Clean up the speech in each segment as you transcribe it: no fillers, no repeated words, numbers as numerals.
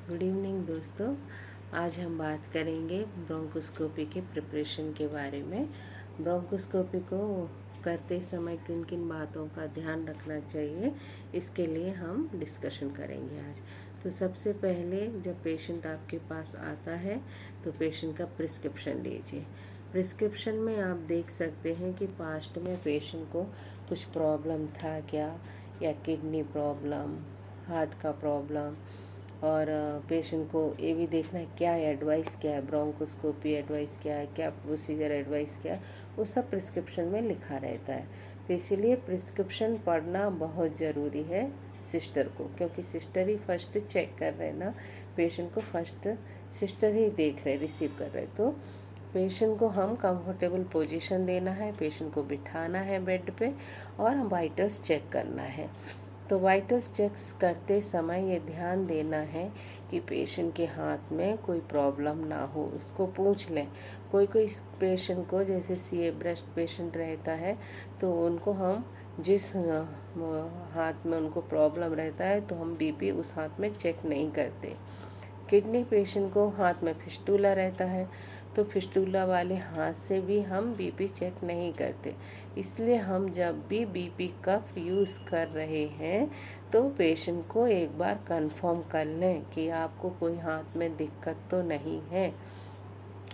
Good evening दोस्तों। आज हम बात करेंगे ब्रोंकोस्कोपी के प्रिपरेशन के बारे में। ब्रोंकोस्कोपी को करते समय किन किन बातों का ध्यान रखना चाहिए, इसके लिए हम डिस्कशन करेंगे आज। तो सबसे पहले जब पेशेंट आपके पास आता है तो पेशेंट का प्रिस्क्रिप्शन लीजिए। प्रिस्क्रिप्शन में आप देख सकते हैं कि पास्ट में पेशेंट को कुछ प्रॉब्लम था क्या, या किडनी प्रॉब्लम, हार्ट का प्रॉब्लम, और पेशेंट को ये भी देखना है क्या एडवाइस क्या है, ब्रोंकोस्कोपी एडवाइस क्या है, क्या प्रोसीजर एडवाइस क्या है, वो सब प्रिस्क्रिप्शन में लिखा रहता है। तो इसीलिए प्रिस्क्रिप्शन पढ़ना बहुत ज़रूरी है सिस्टर को, क्योंकि सिस्टर ही फर्स्ट चेक कर रहे हैं ना, पेशेंट को फर्स्ट सिस्टर ही देख रहे, रिसीव कर रहे। तो पेशेंट को हम कंफर्टेबल पोजीशन देना है, पेशेंट को बिठाना है बेड पे, और हम वाइटल्स चेक करना है। तो वाइटल्स चेक्स करते समय ये ध्यान देना है कि पेशेंट के हाथ में कोई प्रॉब्लम ना हो, उसको पूछ लें। कोई कोई पेशेंट को, जैसे सीए ब्रेस्ट पेशेंट रहता है, तो उनको हम जिस हाथ में उनको प्रॉब्लम रहता है तो हम बीपी उस हाथ में चेक नहीं करते। किडनी पेशेंट को हाथ में फिस्टूला रहता है, तो फिस्टूला वाले हाथ से भी हम बीपी चेक नहीं करते। इसलिए हम जब भी बीपी कप यूज़ कर रहे हैं तो पेशेंट को एक बार कंफर्म कर लें कि आपको कोई हाथ में दिक्कत तो नहीं है।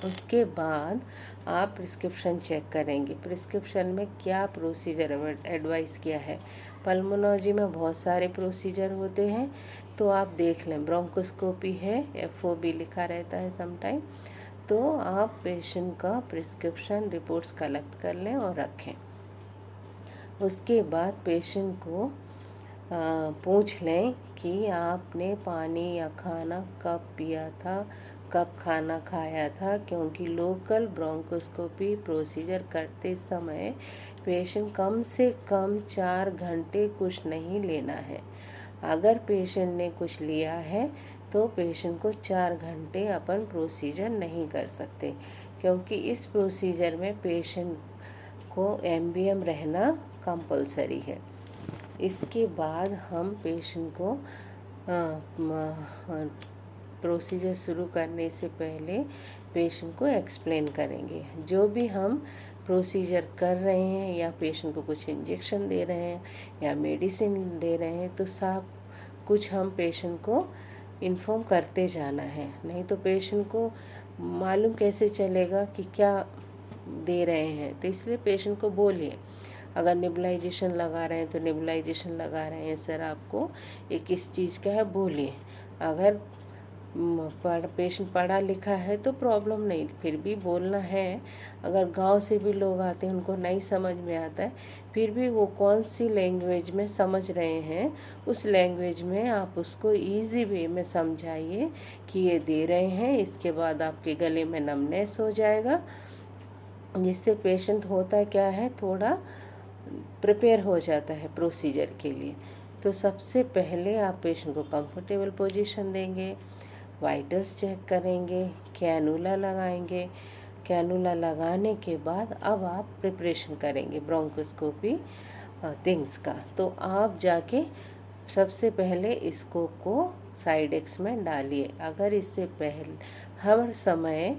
उसके बाद आप प्रिस्क्रिप्शन चेक करेंगे, प्रिस्क्रिप्शन में क्या प्रोसीजर एडवाइस किया है। पल्मोलॉजी में बहुत सारे प्रोसीजर होते हैं, तो आप देख लें। ब्रोंकोस्कोपी है, एफओबी लिखा रहता है समटाइम। तो आप पेशेंट का प्रिस्क्रिप्शन रिपोर्ट्स कलेक्ट कर लें और रखें। उसके बाद पेशेंट को पूछ लें कि आपने पानी या खाना कब पिया था, कब खाना खाया था, क्योंकि लोकल ब्रोंकोस्कोपी प्रोसीजर करते समय पेशेंट कम से कम 4 घंटे कुछ नहीं लेना है। अगर पेशेंट ने कुछ लिया है तो पेशेंट को 4 घंटे अपन प्रोसीजर नहीं कर सकते, क्योंकि इस प्रोसीजर में पेशेंट को एमबीएम रहना कंपलसरी है। इसके बाद हम पेशेंट को प्रोसीजर शुरू करने से पहले पेशेंट को एक्सप्लेन करेंगे। जो भी हम प्रोसीजर कर रहे हैं, या पेशेंट को कुछ इंजेक्शन दे रहे हैं या मेडिसिन दे रहे हैं, तो सब कुछ हम पेशेंट को इन्फॉर्म करते जाना है। नहीं तो पेशेंट को मालूम कैसे चलेगा कि क्या दे रहे हैं। तो इसलिए पेशेंट को बोलिए, अगर नेबुलाइजेशन लगा रहे हैं तो नेबुलाइजेशन लगा रहे हैं सर, आपको ये किस चीज़ का है बोलिए। अगर पेशेंट पढ़ा लिखा है तो प्रॉब्लम नहीं, फिर भी बोलना है। अगर गांव से भी लोग आते हैं, उनको नहीं समझ में आता है, फिर भी वो कौन सी लैंग्वेज में समझ रहे हैं, उस लैंग्वेज में आप उसको इजी वे में समझाइए कि ये दे रहे हैं, इसके बाद आपके गले में नमनेस हो जाएगा, जिससे पेशेंट होता क्या है, थोड़ा प्रिपेयर हो जाता है प्रोसीजर के लिए। तो सबसे पहले आप पेशेंट को कंफर्टेबल पोजीशन देंगे, वाइटल्स चेक करेंगे, कैनुला लगाएंगे। कैनुला लगाने के बाद अब आप प्रिपरेशन करेंगे ब्रोंकोस्कोपी थिंग्स का। तो आप जाके सबसे इस स्कोप को साइड एक्स में डालिए। अगर इससे पहले हर समय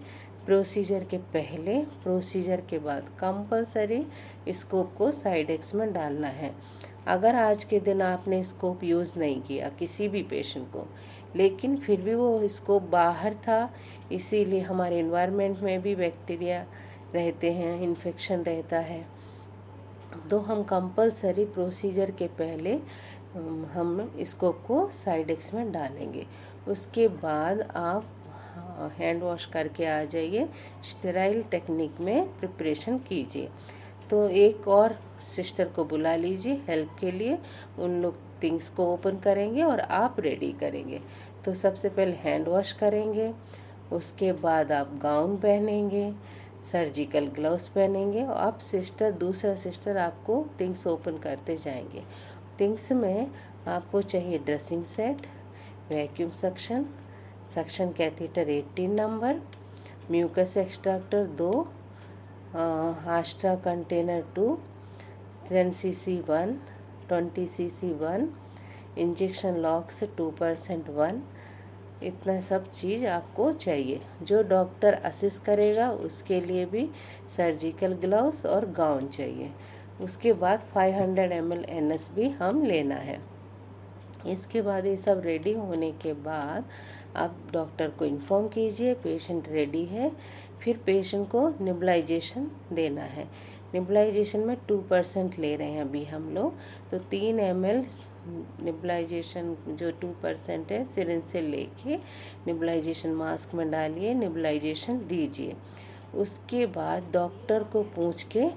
प्रोसीजर के पहले, प्रोसीजर के बाद कंपलसरी स्कोप को साइड एक्स में डालना है। अगर आज के दिन आपने स्कोप यूज़ नहीं किया किसी भी पेशेंट को, लेकिन फिर भी वो स्कोप बाहर था, इसीलिए हमारे इन्वायरमेंट में भी बैक्टीरिया रहते हैं, इन्फेक्शन रहता है, तो हम कंपलसरी प्रोसीजर के पहले हम स्कोप को साइड एक्स में डालेंगे। उसके बाद आप हैंड वॉश करके आ जाइए, स्टेराइल टेक्निक में प्रिपरेशन कीजिए। तो एक और सिस्टर को बुला लीजिए हेल्प के लिए, उन लोग थिंग्स को ओपन करेंगे और आप रेडी करेंगे। तो सबसे पहले हैंड वॉश करेंगे, उसके बाद आप गाउन पहनेंगे, सर्जिकल ग्लव्स पहनेंगे, और अब दूसरा सिस्टर आपको थिंग्स ओपन करते जाएंगे। थिंग्स में आपको चाहिए dressing set, vacuum suction catheter 18 number, mucus extractor 2, आस्ट्रा कंटेनर 2, 10cc 1, 20cc 1, इंजेक्शन लॉक्स 2% 1, इतना सब चीज़ आपको चाहिए। जो डॉक्टर असिस्ट करेगा उसके लिए भी सर्जिकल ग्लव्स और गाउन चाहिए। उसके बाद 500 ml NS भी हम लेना है। इसके बाद ये सब रेडी होने के बाद आप डॉक्टर को इन्फॉर्म कीजिए पेशेंट रेडी है। फिर पेशेंट को निबलाइजेशन देना है। निबलाइजेशन में 2% ले रहे हैं अभी हम लोग, तो 3 ml निबलाइजेशन जो 2% है सिरिंज से लेके निबलाइजेशन मास्क में डालिए, निबलाइजेशन दीजिए। उसके बाद डॉक्टर को पूछ के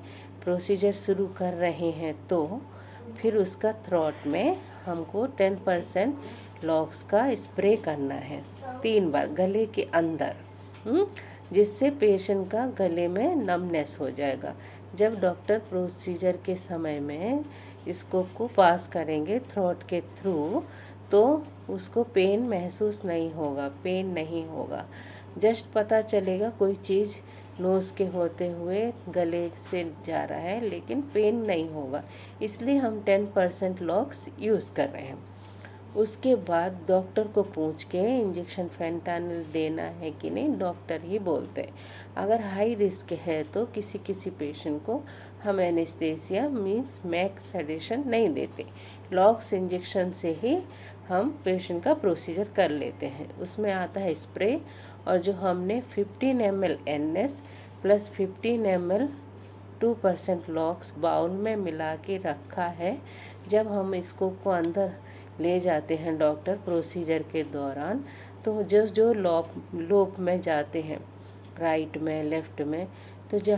प्रोसीजर शुरू कर रहे हैं तो फिर उसका थ्रोट में हमको 10% लॉक्स का स्प्रे करना है 3 बार गले के अंदर, जिससे पेशेंट का गले में नमनेस हो जाएगा। जब डॉक्टर प्रोसीजर के समय में स्कोप को पास करेंगे थ्रोट के थ्रू तो उसको पेन महसूस नहीं होगा, पेन नहीं होगा। जस्ट पता चलेगा कोई चीज़ नोज़ के होते हुए गले से जा रहा है, लेकिन पेन नहीं होगा। इसलिए हम 10% लॉक्स यूज़ कर रहे हैं। उसके बाद डॉक्टर को पूछ के इंजेक्शन फेंटानिल देना है कि नहीं, डॉक्टर ही बोलते हैं। अगर हाई रिस्क है तो किसी किसी पेशेंट को हम एनेस्थेसिया मीन्स मैक सेडेशन नहीं देते, लॉक्स इंजेक्शन से ही हम पेशेंट का प्रोसीजर कर लेते हैं। उसमें आता है स्प्रे, और जो हमने 15 ml NS plus 15 ml 2% lox bowl में मिला के रखा है। जब हम इसको को अंदर ले जाते हैं डॉक्टर प्रोसीजर के दौरान, तो जो लोब में जाते हैं राइट में लेफ्ट में, तो जब